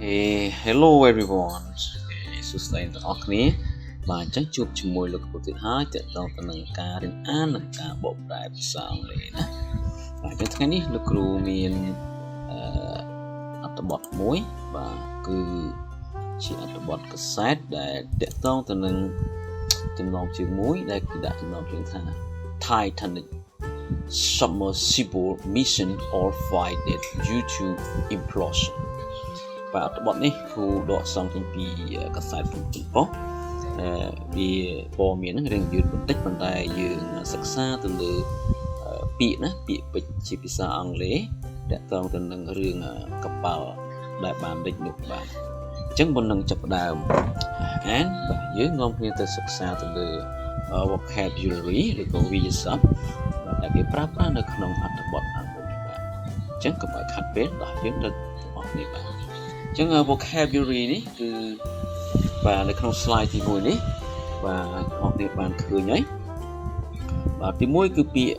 Hello everyone សួស្តីទាំងអស់គ្នាបាទអញ្ចឹងជួបជាមួយលោកគ្រូទៀតហើយតើតើទៅនឹងការរៀនអាននិងការបកប្រែភាសាអង់គ្លេសណាបាទអញ្ចឹងថ្ងៃនេះលោកគ្រូមានអត្ថបទមួយបាទគឺជាអត្ថបទកាសែតដែលតកតងទៅនឹងចំណងជើងមួយដែលគេដាក់ចំណងជើងថា Titanic submersible mission or failed due to implosion បាទអត្ថបទនេះគ្រូដកស្រង់ចេញពីកាសែតព្រំពេញប៉ុស្តិ៍វាព័ត៌មានហ្នឹងរឿងយឺតបន្តិចប៉ុន្តែយើងសិក្សាទៅលើពាក្យពេចន៍ជាភាសាអង់គ្លេសតកតងទៅនឹងរឿងកប៉ាល់ដែលបានដេកនោះបាទអញ្ចឹងមុននឹងចាប់ផ្ដើមអានបាទយើងនាំគ្នាទៅសិក្សាទៅលើ vocabulary ឬក៏វាក្យសព្ទដែលគេប្រើប្រាស់នៅក្នុងអត្ថបទអានមួយនេះបាទអញ្ចឹងកុំឲ្យខាត់ពេលដល់យើងទៅអស់នេះបាទអញ្ចឹង vocabulary នេះគឺបាទនៅក្នុង slide ទី1នេះបាទអស់នេះបានឃើញហើយបាទទី1គឺពាក្យ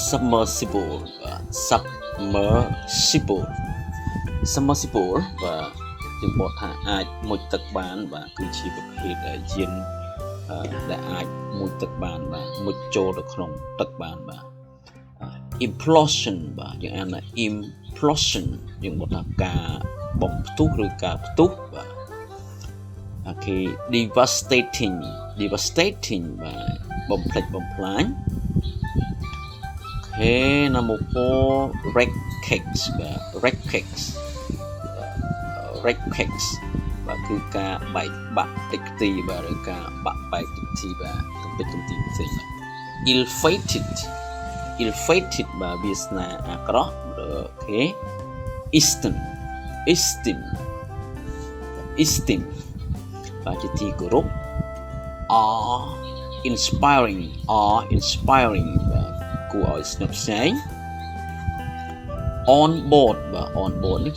submersible បាទ submersible បាទយើងបកថាអាចមុជទឹកបានបាទគឺជាប្រភេទយានដែលអាចមុជទឹកបានបាទមុជចូលទៅក្នុងទឹកបានបាទ implosion បាទយើងអានថា implosion យើងបកថាការបំផ្ទុះឬការផ្ទុះបាទអូខេ devastating បាទបំផ្លិចបំផ្លាញអូខេ number 4 wreckage បាទ wreckage បាទគឺការបែកបាក់ទឹកទីបាទឬការបាក់បែកទឹកទីបាទកំទេចផ្សេងបាទ ill-fated បាទវាសនាអាក្រក់អូខេ esteemed បាទជាទីគោរព inspiring បាទគួរឲ្យស្ញប់ស្ញែង on board បាទ on board នេះ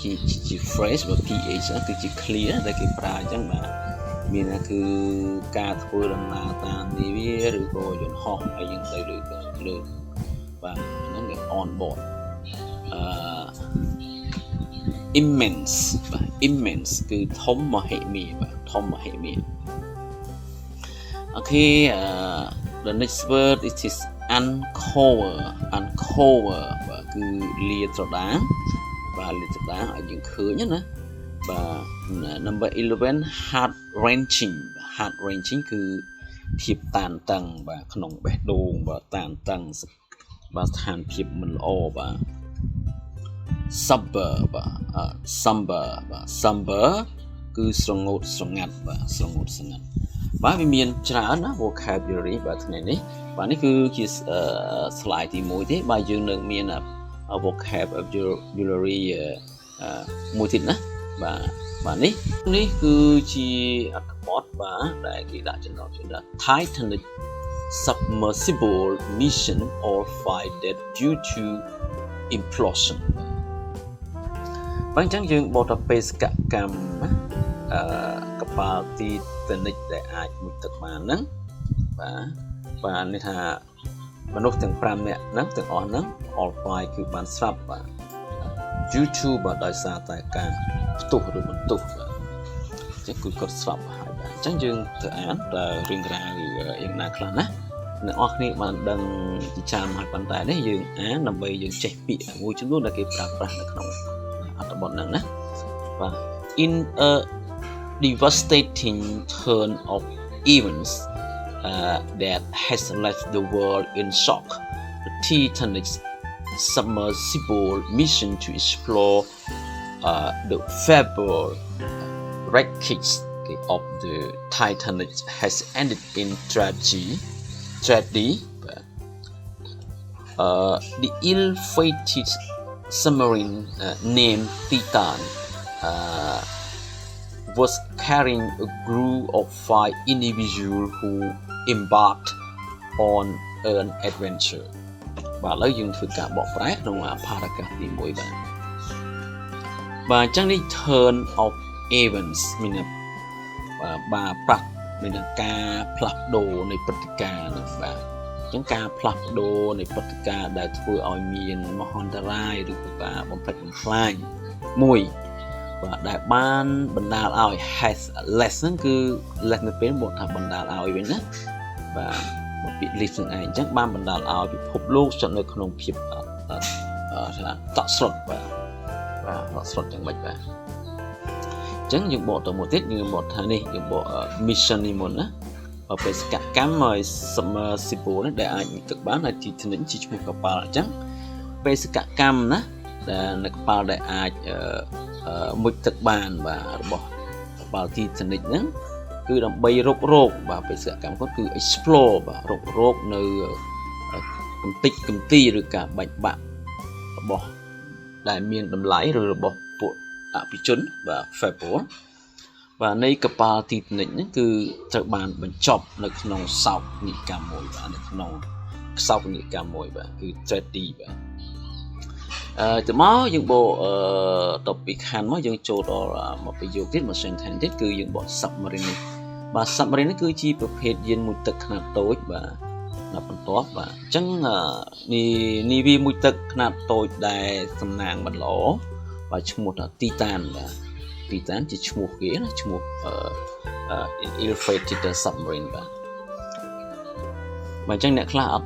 ជា phrase បាទ ph គឺជា clear ដែលគេប្រើអញ្ចឹងបាទមានថាគឺការធ្វើដំណើរតាមនាវាឬក៏យន្តហោះហើយយើងទៅលើបាទហ្នឹងគេ on board immense បាទ immense គឺធំមហិមាបាទធំមហិមាអូខេthe next word it is uncover បាទគឺលាត្រដាងបាទលាត្រដាងឲ្យយើងឃើញណាបាទ number 11 heart wrenching គឺភាពតានតឹងបាទក្នុងបេះដូងបាទតានតឹងបាទស្ថានភាពមិនល្អបាទ somber បាទ somber គឺស្រងូតស្រងាត់បាទស្រងូតស្រងាត់បាទវាមានច្រើនណា vocabulary បាទថ្ងៃនេះបាទនេះគឺជា slide ទី1ទេបាទយើងនឹងមាន vocabulary មួយទៀតណាបាទនេះគឺជាអត្ថបទបាទដែលគេដាក់ចំណងជើងថា Titanic submersible mission or failed due to implosion បាទអញ្ចឹងយើងបកទៅបេសកកម្មណាកប៉ាល់ Titanic ដែលអាចមុជទឹកបានហ្នឹងបាទនេះថាមនុស្សទាំង5នាក់ហ្នឹងទាំងអស់ហ្នឹង all 5គឺបានស្លាប់បាទ due to បាទដោយសារតែការផ្ទុះឬបន្ទុះបាទអញ្ចឹងគឺគាត់ស្លាប់ហើយបាទអញ្ចឹងយើងទៅអានតើរឿងរ៉ាវយ៉ាងណាខ្លះណាអ្នកនរគ្នាបានដឹងជាច្រើនហើយប៉ុន្តែនេះយើងអានដើម្បីយើងចេះពាក្យមួយចំនួនដែលគេប្រើប្រាស់នៅក្នុងអត្ថបទហ្នឹងណាបាទ in a devastating turn of events that has left the world in shock the Titanic's submersible mission to explore the fabled wreckage of the Titanic has ended in tragedy. The ill-fated submarine named Titan was carrying a crew of 5 individuals who embarked on an adventure បាទឥឡូវយើងធ្វើការបកប្រែក្នុងparagraph ទី1បាទអញ្ចឹងនេះ turn of events មានបាទប្រាក់មានការផ្លាស់ប្ដូរនៃព្រឹត្តិការណ៍បាទអញ្ចឹងការផ្លាស់ប្ដូរនៃព្រឹត្តិការណ៍ដែលធ្វើឲ្យមានមហន្តរាយឬក៏ការបំផ្លិចបំផ្លាញមួយ và đại ban bần đà ao has less cứ less nó bên một thằng bần đà ao bên đó và một bị lịch sử này chắc ban bần đà ao bị phụp lô chọn nơi không phim tọt sọt và tọt sọt chẳng bạch và chẳng những bộ tổ một tiết như một thằng này những bộ mission đi một đó và phải cả cám mời submersible để anh thực bán là chỉ thỉnh chỉ một cặp bao chắc phải cả cam đó là cặp bao để ai một thực bàn và bỏ vào thì thỉnh đó cứ làm bay rốc và phải cả cam có cứ explore và rốc nơi cầm ti rồi cả bệnh bạn bỏ đại miền đầm lái rồi bỏ bộ bị trốn và fabled và nơi cặp ba thì nịnh cứ thực bàn bên chọc là nòng sau nhị cả mồi và nòng sau nhị cả mồi và cứ tragedy và từ máu những bộ topic hàn mới những chỗ đó là một ví dụ tiết một sentence tiết cứ những bộ submarine và submarine cứ chiประเภทยินมุตขนาดโตvà là phần top và chẳng ni viมุตขนาดโตได้สำนางบัดหลอvà chung một là Titan và Titan chỉ chung một ghế là chung một inflated submarine và trong này là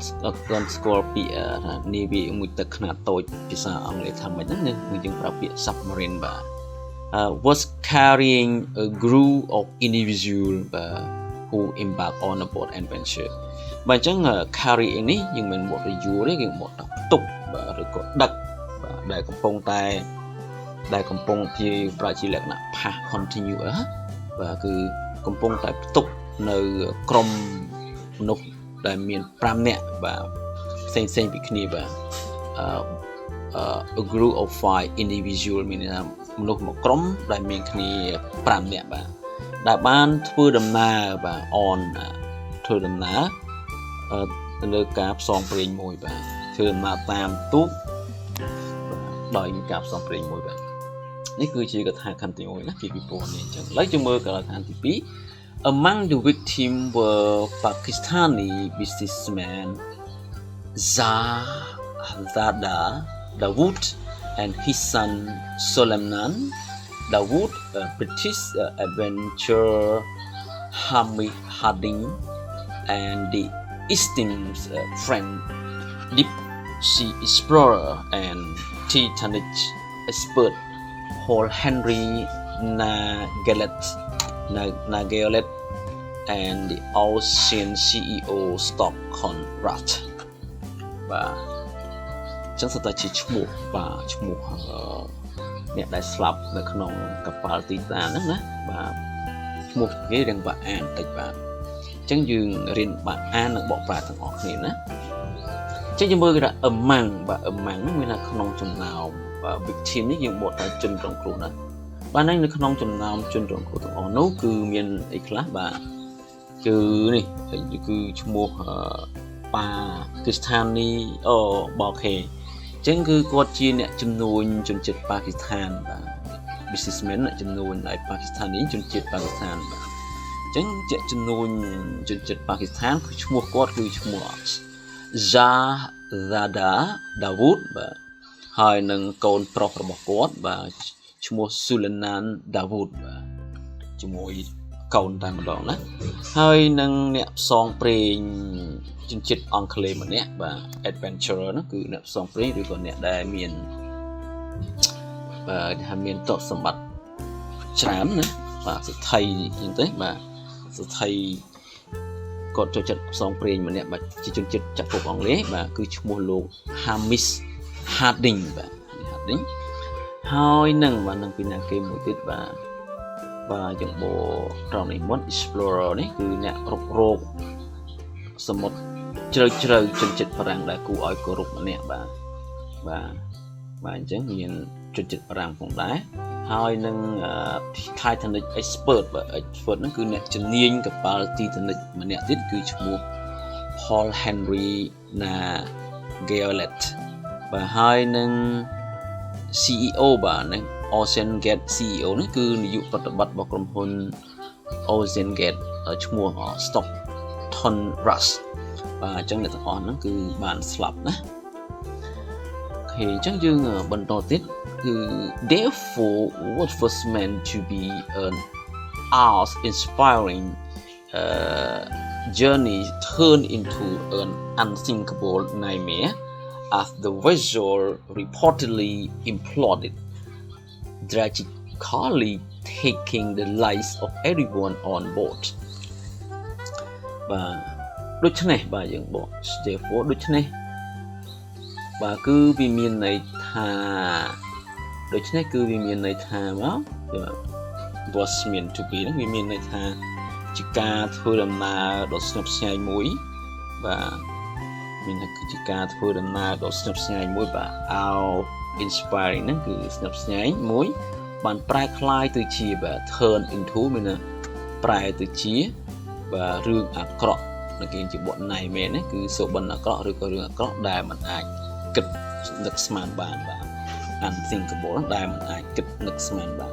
gần Scorpio Navy một tầng khá tối chỉ sao ông lấy tham mấy nên người dùng bảo vệ submarine và was carrying a group of individuals who embarked on a boat adventure và trong carry này nhưng mình một review đấy một tục và rồi có đặc và đại công phong tay đại công phong thì phải chỉ là pa continue và cứ công phong tại tục nơi krom nục đại miền pram nè và sen bị khni và a group of 5 individual mình là nục một krom đại miền khni pram nè và đại ban thưa đầm na và on thưa đầm ná nơi cáp song pring mùi và thưa mà tam tút đòi cáp song pring mùi vàนี่คือชีวิตทางคันติโอนะที่พี่ปอนเนี่ยจังไล่จมือกับทางที่ปี among the victims were Pakistani businessman Shahzada Dawood and his son Suleman Dawood, British adventurer Hamish Harding, and the esteemed French deep sea explorer and Titanic expert Paul-Henri Nargeolet and the Ocean CEO Stockton và chẳng sao ta chỉ chmuk và chmukអ្នកដែលស្លាប់នៅក្នុងកប៉ាល់ទីតានហ្នឹងណាបាទឈ្មោះគេរៀងបាក់អានតិចបាទអញ្ចឹងយើងរៀនបាក់អាននិងបកប្រែទាំងអស់គ្នាណាអញ្ចឹងយើងមើលគេថាអឹម៉ាំងបាទអឹម៉ាំងហ្នឹងមានថាក្នុងចំណោមvictim នេះយើងបកថាជនរងគ្រោះណាបាទនៅក្នុងចំណោមជនរងគ្រោះទាំងអស់នោះគឺមានអីខ្លះបាទគឺនេះគឺឈ្មោះPakistani Balkhe អញ្ចឹងគឺគាត់ជាអ្នកជំនួញជនជាតិប៉ាគីស្ថានបាទ businessman អ្នកជំនួញឲ្យប៉ាគីស្ថាននេះជនជាតិប៉ាគីស្ថានបាទអញ្ចឹងជាជំនួញជនជាតិប៉ាគីស្ថានគឺឈ្មោះគាត់គឺឈ្មោះ Shahzada Dawood បាទហើយនឹងកូនប្រុសរបស់គាត់បាទឈ្មោះ Suleman Dawood បាទជាមួយកូនតែម្ដងណាហើយនឹងអ្នកផ្សងព្រេងជនជាតិអង់គ្លេសម្នាក់បាទ adventurer នោះគឺអ្នកផ្សងព្រេងឬក៏អ្នកដែលមានថាមានទ្រព្យសម្បត្តិច្រើនណាបាទសិទ្ធិអញ្ចឹងទេបាទសិទ្ធិគាត់ចូលចិត្តផ្សងព្រេងម្នាក់បាទជាជនជាតិចក្រភពអង់គ្លេសបាទគឺឈ្មោះលោក Hamish Harding បាទ Harding ហើយនឹងបាទនឹងពីអ្នកគេមួយទៀតបាទចំពោះត្រង់នេះមុន explorer នេះគឺអ្នករុករកសមុទ្រជ្រៅជនជាតិបារាំងដែលគួរឲ្យគោរពម្នាក់បាទអញ្ចឹងមានជនជាតិបារាំងផងដែរហើយនឹង Titanic expert បាទ expert ហ្នឹងគឺអ្នកជំនាញកប៉ាល់ Titanic ម្នាក់ទៀតគឺឈ្មោះ Paul-Henri Nargeolet បាទហើយនឹង CEO បាទហ្នឹង OceanGate CEO នេះគឺនាយកប្រតិបត្តិរបស់ក្រុមហ៊ុន OceanGate ឈ្មោះ Stockton បាទអញ្ចឹងអ្នកទាំងអស់ហ្នឹងគឺបានស្លាប់ណាអូខេអញ្ចឹងយើងបន្តទៀត therefore what was meant to be an awe-inspiring journey turned into an unthinkable nightmare as the vessel reportedly imploded, tragically taking the lives of everyone on board. បាទដូច្នេះបាទយើងបក therefore ដូច្នេះបាទគឺវាមានន័យថាដូច្នេះគឺវាមានន័យថាមក was meant to be ហ្នឹងវាមានន័យថាជាការធ្វើដំណើរដ៏ស្ញប់ស្ញែងមួយបាទមានន័យគឺជាការធ្វើដំណើរដ៏ស្ញប់ស្ញែងមួយបាទ our inspiring ហ្នឹងគឺស្ញប់ស្ញែងមួយបានប្រែក្លាយទៅជាបាទ turn into មានន័យប្រែទៅជាបាទរឿងអាក្រក់ដែលគេជាបទណៃមែនណាគឺសុបិនអាក្រក់ឬក៏រឿងអាក្រក់ដែលមិនអាចគិតនឹកស្មានបានបាទ unthinkable ដែលមិនអាចគិតនឹកស្មានបាន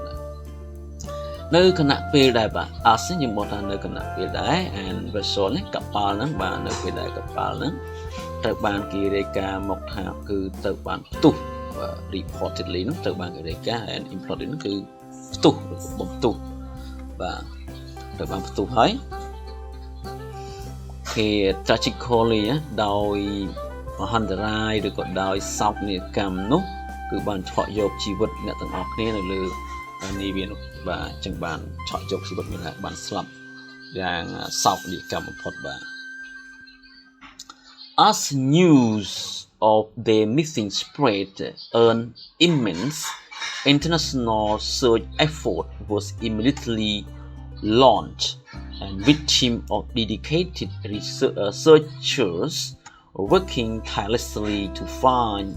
នៅគណៈពេលដែរបាទ as យើងบอกថានៅគណៈពេលដែរ and vessel នេះកប៉ាល់ហ្នឹងបាទនៅពេលដែលកប៉ាល់ហ្នឹងត្រូវបានគេរាយការណ៍មកថាគឺទៅបានផ្ទុះ reportedly ហ្នឹងត្រូវបានគេរាយការណ៍ and imploded ហ្នឹងគឺផ្ទុះបំផ្ទុះបាទត្រូវបានផ្ទុះហើយគេ tragically ដោយមហន្តរាយឬក៏ដោយសោកនាដកម្មនោះគឺបានឆក់យកជីវិតអ្នកទាំងអស់គ្នានៅលើនេះវានោះបាទអញ្ចឹងបានឆក់យកជីវិតមានថាបានស្លាប់យ៉ាងសោកនាដកម្មបំផុតបាទ As news of their missing spread, an immense international search effort was immediately launched, and with team of dedicated researchers working tirelessly to find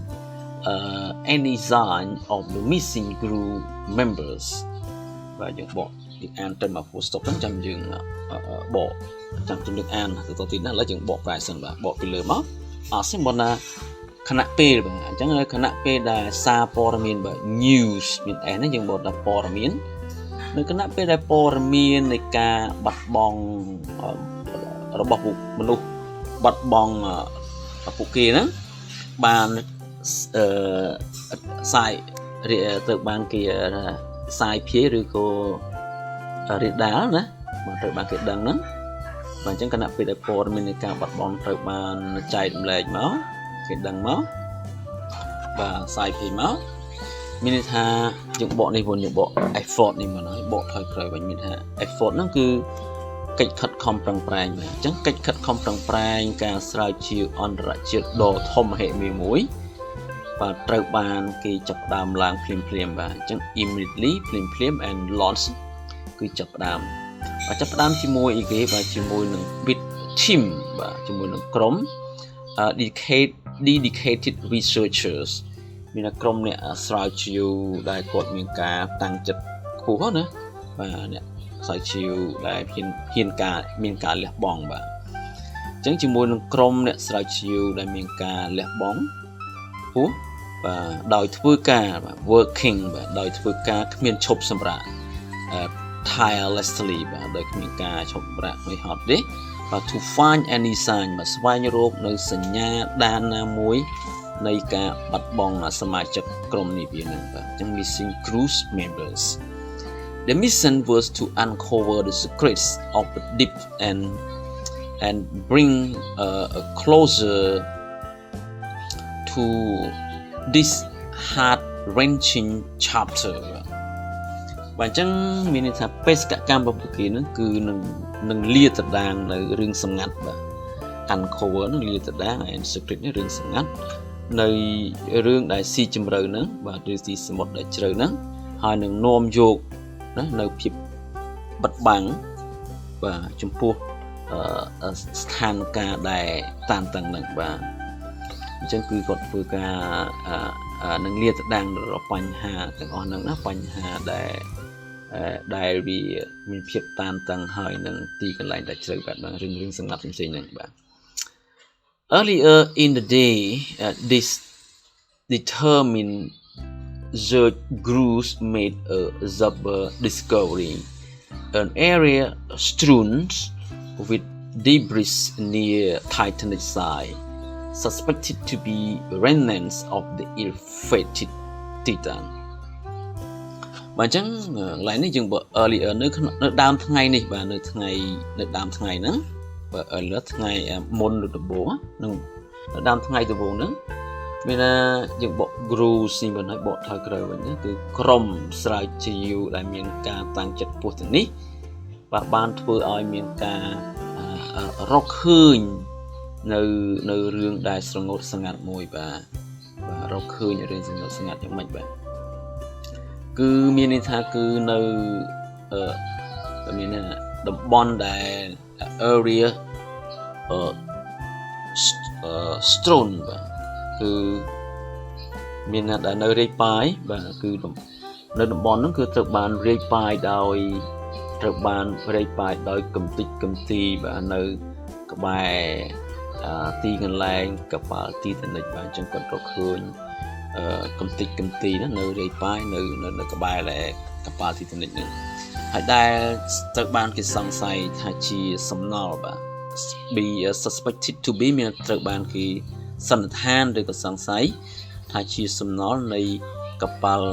any sign of the missing crew members. បាទយើងបកពីអានទៅមក full stop ហ្នឹងចាំយើងបកចាំជំរាបអានទៅទៀតណាឥឡូវយើងបកប្រែសិនបាទបកពីលើមកអត់សិនបើណាគណៈពេលបាទអញ្ចឹងគណៈពេលដែលសារព័ត៌មានបាទ news មាន n ហ្នឹងយើងបកថាព័ត៌មាននៅគណៈពេលដែលព័ត៌មាននៃការបាត់បង់របស់មនុស្សបាត់បង់ពួកគេហ្នឹងបានសាយទៅបានគេសាយភាយឬក៏រាលដាលណាបាទត្រូវបានគេដឹងហ្នឹងបាទអញ្ចឹងគណៈពេលដែលព័ត៌មាននៃការបាត់បង់ត្រូវបានចែករំលែកមកគេដឹងមកបាទសាយភាយមកមានន័យថាយើងបកនេះវិញយើងបក effort នេះមកហើយបកថយវិញមានថា effort ហ្នឹងគឺកិច្ចខិតខំប្រឹងប្រែងបាទអញ្ចឹងកិច្ចខិតខំប្រឹងប្រែងការស្រាវជ្រាវអន្តរជាតិដ៏ធំមហិមាមួយបាទត្រូវបានគេចាប់ផ្ដើមឡើងភ្លាមបាទអញ្ចឹង immediately ភ្លាម and launch គឺចាប់ផ្ដើមបាទចាប់ផ្ដើមជាមួយអីគេបាទជាមួយនឹង with team បាទជាមួយនឹងក្រុម dedicated researchers មានក្រុមអ្នកស្រាវជ្រាវដែលគាត់មានការតាំងចិត្តខ្ពស់ណាបាទអ្នកស្រាវជ្រាវដែលមានការលះបង់បាទអញ្ចឹងជាមួយនឹងក្រុមអ្នកស្រាវជ្រាវដែលមានការលះបង់ខ្ពស់បាទដោយធ្វើការបាទ working បាទដោយធ្វើការគ្មានឈប់សម្រាក tirelessly បាទដោយគ្មានការឈប់សម្រាកមិនហត់ទេបាទ to find any sign បាទស្វែងរកនៅសញ្ញាដានណាមួយនៃការបាត់បង់សមាជិកក្រុមនេះវានឹងបាទអញ្ចឹង missing crew members. The mission was to uncover the secrets of the deep and bring closer to this heart-wrenching chapter បាទអញ្ចឹងមានន័យថាបេសកកម្មរបស់ពួកគេហ្នឹងគឺនឹងលាតត្រដាងនៅរឿងសម្ងាត់បាទ uncover នឹងលាតត្រដាង and secret នេះរឿងសម្ងាត់នៅរឿងដែលស៊ីជម្រៅហ្នឹងបាទឬស៊ីសមុទ្រដែលជ្រៅហ្នឹងហើយនឹងនាំយកណានៅភាពបិទបាំងបាទចំពោះស្ថានភាពដែលតានតឹងហ្នឹងបាទអញ្ចឹងគឺគាត់ធ្វើការនឹងលាតត្រដាងរកបញ្ហាទាំងអស់ហ្នឹងណាបញ្ហាដែលវាមានភាពតានតឹងហើយនឹងទីកន្លែងដែលជ្រៅបាទរឿងសម្ងាត់ផ្សេងៗហ្នឹងបាទ Earlier in the day, this determined search groups made a submer discovery, an area strewn with debris near Titanic side, suspected to be remnants of the ill-fated Titan. Bạn chẳng lại nó dừng bộ earlier nó đamថ្ងៃនេះបាទនៅថ្ងៃនៅដើមថ្ងៃហ្នឹងបើ earlier ថ្ងៃមុនដំបូងនៅដើមថ្ងៃដំបូងហ្នឹងមានថាយើងបក groove ស៊ីមិនឲ្យបកថយក្រោយវិញគឺក្រុមស្រាវជ្រាវដែលមានការតាំងចិត្តពោះទាំងនេះបាទបានធ្វើឲ្យមានការរកឃើញនៅរឿងដែលស្រងូតស្ងាត់មួយបាទរកឃើញរឿងស្រងូតស្ងាត់យ៉ាងម៉េចបាទគឺមានន័យថាគឺនៅមានតំបន់ដែល area strewn បាទគឺមានដែលនៅរាយប៉ាយបាទគឺនៅតំបន់ហ្នឹងគឺត្រូវបានរាយប៉ាយដោយកំតិចកំទីបាទនៅក្បែរទីកន្លែងកប៉ាល់ Titanic បាទអញ្ចឹងគាត់រកឃើញកំតិចកំទីណានៅរាយប៉ាយនៅក្បែរកប៉ាល់ Titanic ហ្នឹងហើយដែលត្រូវបានគេសង្ស័យថាជាសំណល់បាទ be suspected to be មានត្រូវបានគេសន្និដ្ឋានឬក៏សង្ស័យថាជាសំណល់នៃកប៉ាល់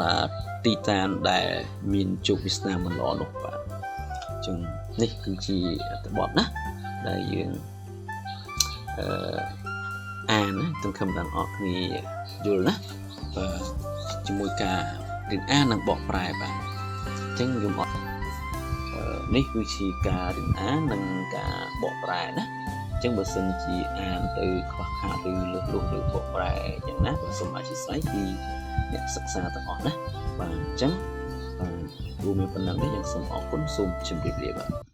ទីតានដែលមានជោគវាសនាមិនល្អនោះបាទអញ្ចឹងនេះគឺជាអត្ថបទណាដែលយើងអានណាទាំងខំទាំងអស់គ្នាយល់ណាបាទជាមួយការរៀនអាននិងបកប្រែបាទអញ្ចឹងខ្ញុំអត់នេះគឺជាការរៀនអាននិងការបកប្រែណាអញ្ចឹងបើសិនជាអានទៅខ្វះខាតឬលើសលុះឬបកប្រែយ៉ាងណាបាទសូមអធិស្ឋានពីអ្នកសិក្សាទាំងអស់ណាបាទអញ្ចឹងរួមមានប៉ុណ្ណឹងនេះខ្ញុំសូមអរគុណសូមជម្រាបលាបាទ